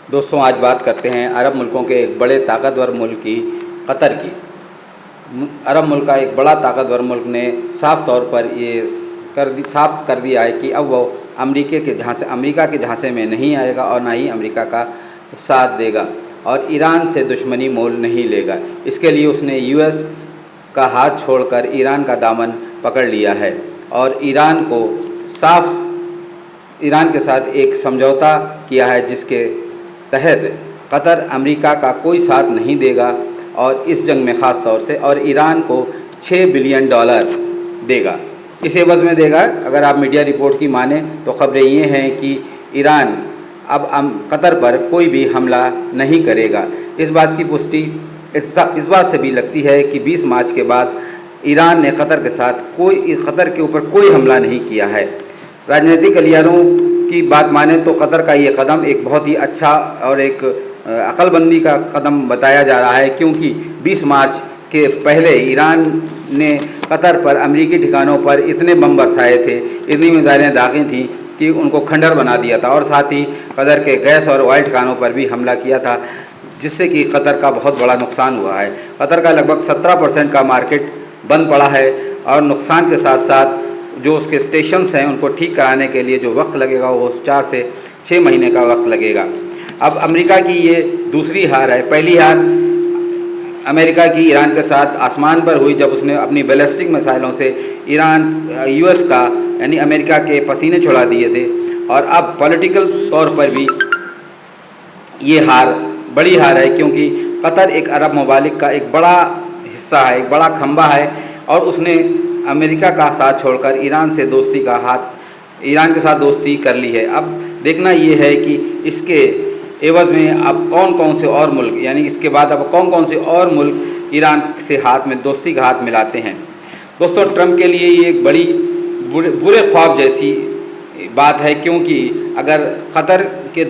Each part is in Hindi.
दोस्तों आज बात करते हैं अरब मुल्कों के एक बड़े ताकतवर मुल्क की कतर की। अरब मुल्क का एक बड़ा ताकतवर मुल्क ने साफ तौर पर ये साफ कर दिया है कि अब वो अमेरिका के झांसे में नहीं आएगा और ना ही अमेरिका का साथ देगा और ईरान से दुश्मनी मोल नहीं लेगा। इसके लिए उसने यूएस का हाथ छोड़कर ईरान का दामन पकड़ लिया है और ईरान के साथ एक समझौता किया है जिसके तहत कतर अमेरिका का कोई साथ नहीं देगा और इस जंग में ख़ास तौर से और ईरान को $6 बिलियन देगा। इस एवज़ में देगा। अगर आप मीडिया रिपोर्ट की माने तो ख़बरें ये हैं कि ईरान अब कतर पर कोई भी हमला नहीं करेगा। इस बात की पुष्टि इस बात से भी लगती है कि 20 मार्च के बाद ईरान ने कतर के ऊपर कोई हमला नहीं किया है। राजनीतिक गलियारों की बात माने तो कतर का ये कदम एक बहुत ही अच्छा और एक अक्लमंदी का कदम बताया जा रहा है, क्योंकि 20 मार्च के पहले ईरान ने कतर पर अमेरिकी ठिकानों पर इतने बम बरसाए थे, इतनी मिसाइलें दागी थीं कि उनको खंडर बना दिया था और साथ ही कतर के गैस और ऑयल ठिकानों पर भी हमला किया था, जिससे कि कतर का बहुत बड़ा नुकसान हुआ है। कतर का लगभग 17% का मार्केट बंद पड़ा है और नुकसान के साथ साथ जो उसके स्टेशंस हैं उनको ठीक कराने के लिए जो वक्त लगेगा वो 4 से 6 महीने का वक्त लगेगा। अब अमेरिका की ये दूसरी हार है। पहली हार अमेरिका की ईरान के साथ आसमान पर हुई जब उसने अपनी बैलिस्टिक मिसाइलों से यूएस का यानी अमेरिका के पसीने छुड़ा दिए थे, और अब पॉलिटिकल तौर पर भी ये हार बड़ी हार है, क्योंकि कतर एक अरब ममालिक का एक बड़ा हिस्सा है, एक बड़ा खंबा है और उसने अमेरिका का साथ छोड़कर ईरान के साथ दोस्ती कर ली है। अब देखना ये है कि इसके एवज़ में अब कौन से और मुल्क यानी इसके बाद अब कौन से और मुल्क ईरान से दोस्ती का हाथ मिलाते हैं। दोस्तों ट्रंप के लिए ये एक बड़ी बुरे ख्वाब जैसी बात है, क्योंकि अगर कतर के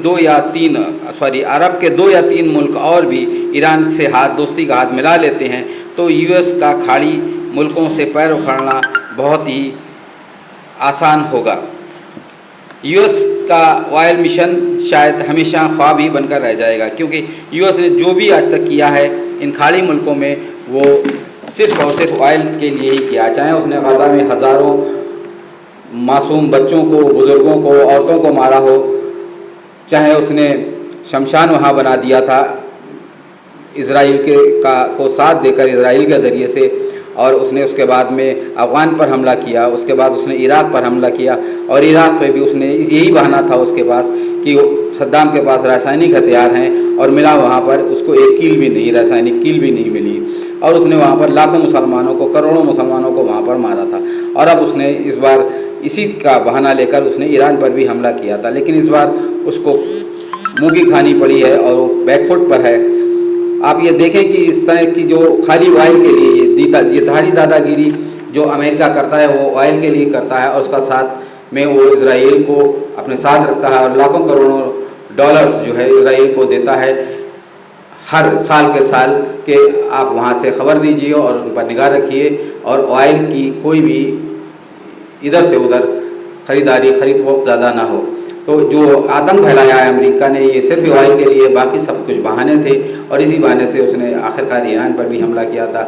अरब के 2 या 3 मुल्क और भी ईरान से दोस्ती का हाथ मिला लेते हैं तो यूएस का खाड़ी मुल्कों से पैर उखाड़ना बहुत ही आसान होगा। यूएस का ऑयल मिशन शायद हमेशा ख्वाब ही बनकर रह जाएगा, क्योंकि यूएस ने जो भी आज तक किया है इन खाड़ी मुल्कों में वो सिर्फ़ और सिर्फ ऑयल के लिए ही किया। चाहे उसने गज़ा में हज़ारों मासूम बच्चों को, बुज़ुर्गों को, औरतों को मारा हो, चाहे उसने शमशान वहाँ बना दिया था इज़राइल को साथ देकर इसराइल के ज़रिए से, और उसने उसके बाद में अफ़गान पर हमला किया, उसके बाद उसने इराक़ पर हमला किया और इराक़ पे भी उसने यही बहाना था उसके पास कि सद्दाम के पास रासायनिक हथियार हैं, और मिला वहाँ पर उसको एक रासायनिक कील भी नहीं मिली, और उसने वहाँ पर लाखों मुसलमानों को, करोड़ों मुसलमानों को वहाँ पर मारा था। और अब उसने इस बार इसी का बहाना लेकर उसने ईरान पर भी हमला किया था, लेकिन इस बार उसको मुँह की खानी पड़ी है और वो बैकफुट पर है। आप ये देखें कि इस तरह की जो खाली ऑयल के लिए ये धारी दादागिरी जो अमेरिका करता है वो ऑयल के लिए करता है, और उसका साथ में वो इसराइल को अपने साथ रखता है और लाखों करोड़ों डॉलर्स जो है इसराइल को देता है हर साल के साल के आप वहाँ से ख़बर दीजिए और उन पर निगाह रखिए और ऑयल की कोई भी इधर से उधर खरीद बहुत ज़्यादा ना हो। तो जो आतंक फैलाया है अमेरिका ने ये सिर्फ ऑयल के लिए, बाकी सब कुछ बहाने थे, और इसी बहाने से उसने आखिरकार ईरान पर भी हमला किया था।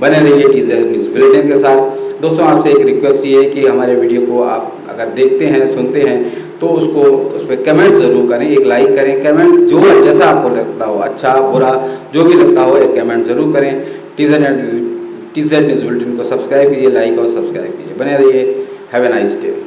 बने रहिए TZ न्यूज़ बुलेटिन के साथ। दोस्तों आपसे एक रिक्वेस्ट ये है कि हमारे वीडियो को आप अगर देखते हैं, सुनते हैं तो उस पर कमेंट्स ज़रूर करें, एक लाइक करें। कमेंट्स जो जैसा आपको लगता हो, अच्छा बुरा जो भी लगता हो, एक कमेंट ज़रूर करें। TZ न्यूज़ बुलेटिन को सब्सक्राइब कीजिए, लाइक और सब्सक्राइब कीजिए। बने रहिए। Have a nice day.